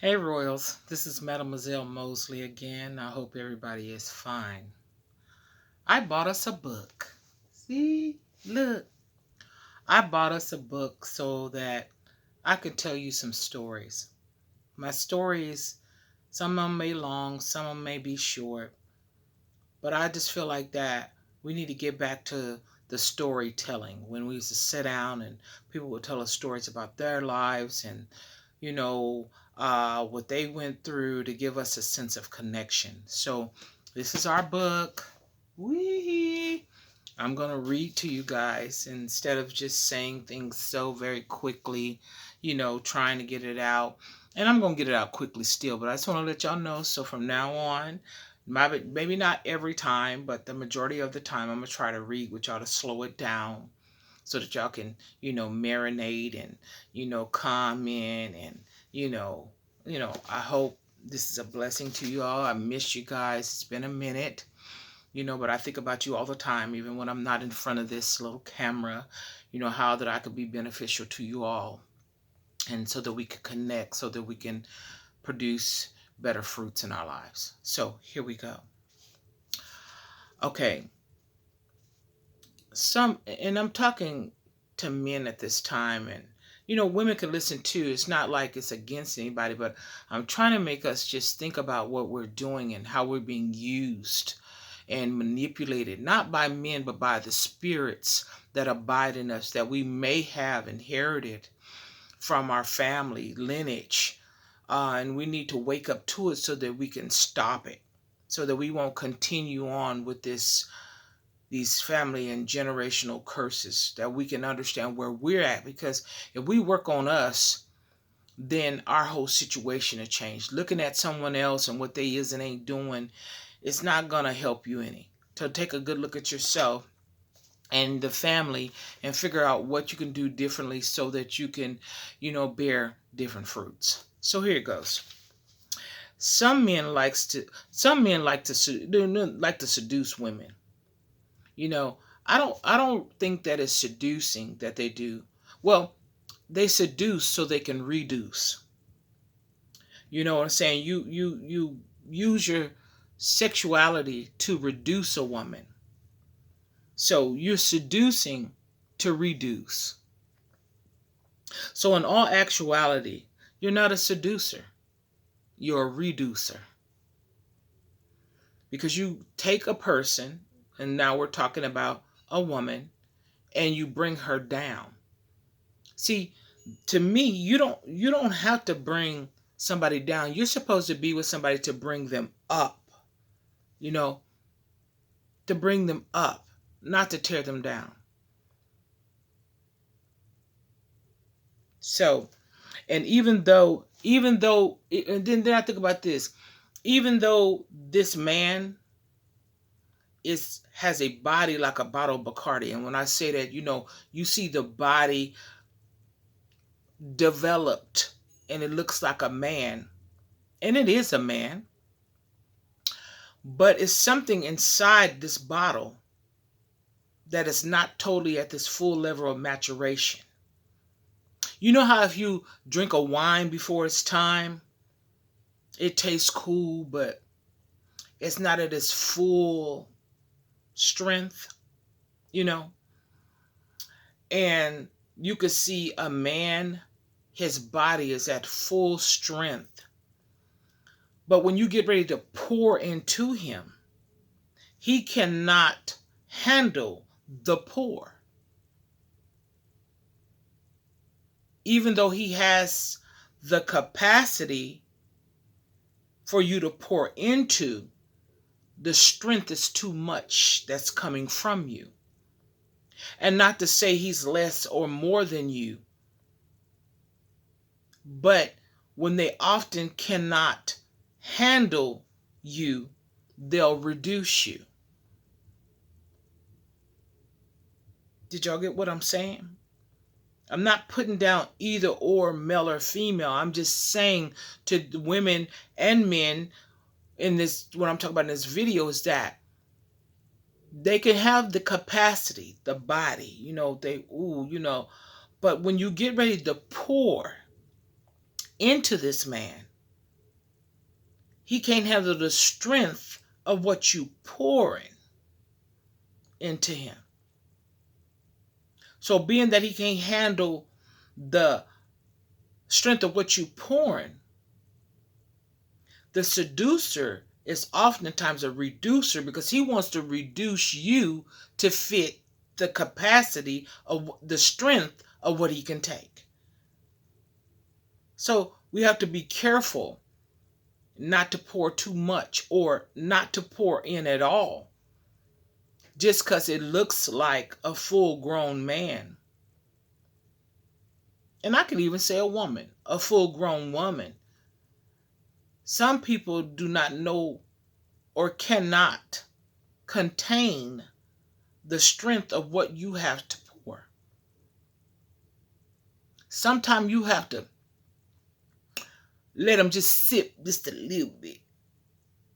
Hey Royals, this is Mademoiselle Mosley again. I hope everybody is fine. I bought us a book. See, look, I bought us a book so that I could tell you some stories. My stories, some of them may be long, some of them may be short, but I just feel like that we need to get back to the storytelling when we used to sit down and people would tell us stories about their lives and you know, what they went through to give us a sense of connection. So, this is our book. Wee! I'm going to read to you guys instead of just saying things so very quickly, trying to get it out. And I'm going to get it out quickly still, but I just want to let y'all know. So, from now on, maybe not every time, but the majority of the time, I'm going to try to read with y'all to slow it down so that y'all can, marinate and, comment and, you know, I hope this is a blessing to you all. I miss you guys. It's been a minute, but I think about you all the time, even when I'm not in front of this little camera, how that I could be beneficial to you all. And so that we could connect, so that we can produce better fruits in our lives. So here we go. Okay. And I'm talking to men at this time, and women can listen too. It's not like it's against anybody, but I'm trying to make us just think about what we're doing and how we're being used and manipulated, not by men but by the spirits that abide in us, that we may have inherited from our family lineage. And we need to wake up to it so that we can stop it, so that we won't continue on with these family and generational curses, that we can understand where we're at. Because if we work on us, then our whole situation will change. Looking at someone else and what they is and ain't doing, it's not gonna help you any. So take a good look at yourself and the family and figure out what you can do differently so that you can, bear different fruits. So here it goes. Some men like to seduce women. You know, I don't think that is seducing that they do. Well, they seduce so they can reduce. You know what I'm saying? You use your sexuality to reduce a woman. So you're seducing to reduce. So in all actuality, you're not a seducer. You're a reducer. Because you take a person, and now we're talking about a woman, and you bring her down. See, to me, you don't have to bring somebody down. You're supposed to be with somebody to bring them up. You know, to bring them up, not to tear them down. So, and then I think about this, even though this man is has a body like a bottle of Bacardi, and when I say that, you see the body developed, and it looks like a man, and it is a man, but it's something inside this bottle that is not totally at this full level of maturation. You know how if you drink a wine before it's time, it tastes cool, but it's not at its full strength, you know? And you could see a man, his body is at full strength. But when you get ready to pour into him, he cannot handle the pour. Even though he has the capacity for you to pour into, the strength is too much that's coming from you. And not to say he's less or more than you, but when they often cannot handle you, they'll reduce you. Did y'all get what I'm saying? I'm not putting down either or, male or female. I'm just saying to the women and men in this, what I'm talking about in this video is that they can have the capacity, the body, but when you get ready to pour into this man, he can't handle the strength of what you pouring into him. So being that he can't handle the strength of what you pouring, the seducer is oftentimes a reducer because he wants to reduce you to fit the capacity of the strength of what he can take. So we have to be careful not to pour too much or not to pour in at all just because it looks like a full-grown man. And I could even say a woman, a full-grown woman. Some people do not know or cannot contain the strength of what you have to pour. Sometimes you have to let them just sip just a little bit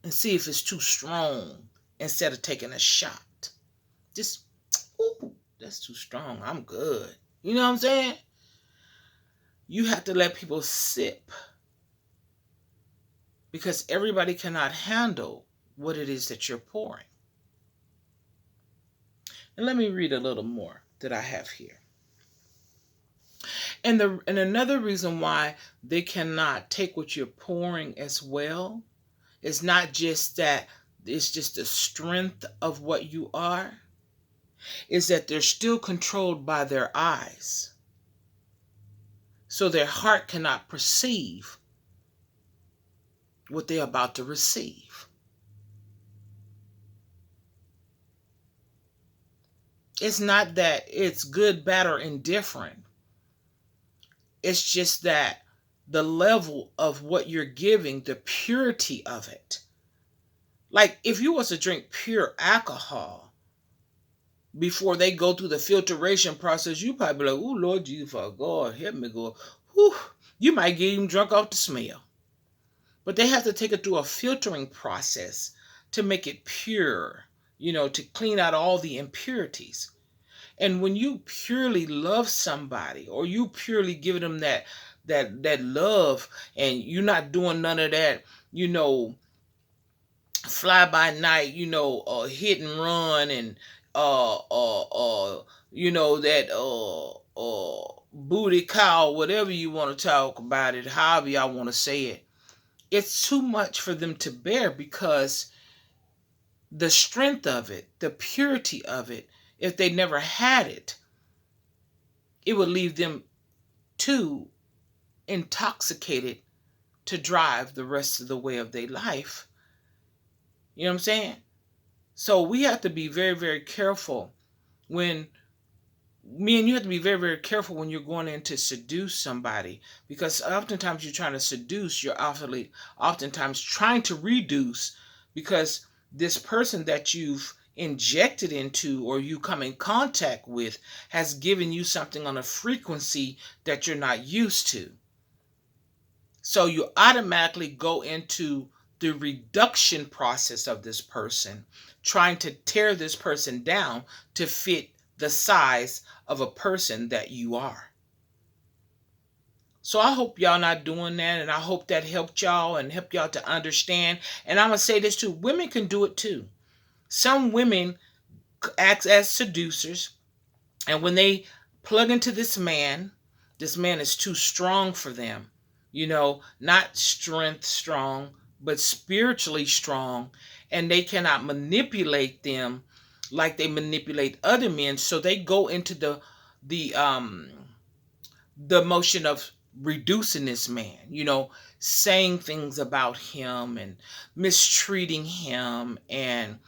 and see if it's too strong instead of taking a shot. Just, ooh, that's too strong. I'm good. You know what I'm saying? You have to let people sip because everybody cannot handle what it is that you're pouring. And let me read a little more that I have here. And another reason why they cannot take what you're pouring as well is not just that it's just the strength of what you are, is that they're still controlled by their eyes. So their heart cannot perceive what they're about to receive. It's not that it's good, bad, or indifferent. It's just that the level of what you're giving, the purity of it. Like if you was to drink pure alcohol before they go through the filtration process, you probably be like, oh, Lord Jesus, God, help me go. Whew. You might get even drunk off the smell. But they have to take it through a filtering process to make it pure, to clean out all the impurities. And when you purely love somebody or you purely give them that love and you're not doing none of that, fly by night, hit and run and that booty call, whatever you want to talk about it, however y'all want to say it. It's too much for them to bear because the strength of it, the purity of it, if they never had it, it would leave them too intoxicated to drive the rest of the way of their life. You know what I'm saying? So we have to be very, very careful you have to be very, very careful when you're going in to seduce somebody, because oftentimes you're trying to seduce, you're oftentimes trying to reduce, because this person that you've injected into or you come in contact with has given you something on a frequency that you're not used to. So you automatically go into the reduction process of this person, trying to tear this person down to fit the size of a person that you are. So I hope y'all not doing that, and I hope that helped y'all and helped y'all to understand. And I'm going to say this too, women can do it too. Some women act as seducers, and when they plug into this man is too strong for them. Not strength strong, but spiritually strong, and they cannot manipulate them like they manipulate other men. So they go into the motion of reducing this man, saying things about him and mistreating him and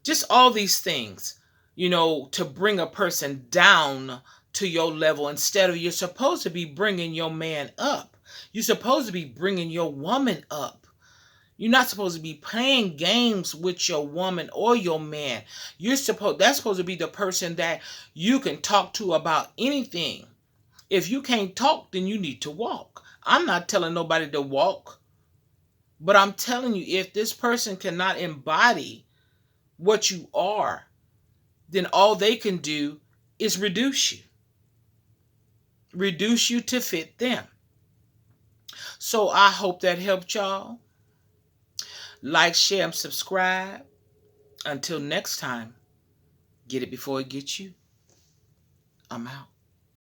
just all these things, to bring a person down to your level instead of you're supposed to be bringing your man up. You're supposed to be bringing your woman up. You're not supposed to be playing games with your woman or your man. That's supposed to be the person that you can talk to about anything. If you can't talk, then you need to walk. I'm not telling nobody to walk, but I'm telling you, if this person cannot embody what you are, then all they can do is reduce you. Reduce you to fit them. So I hope that helped y'all. Like, share, and subscribe. Until next time, get it before it gets you. I'm out.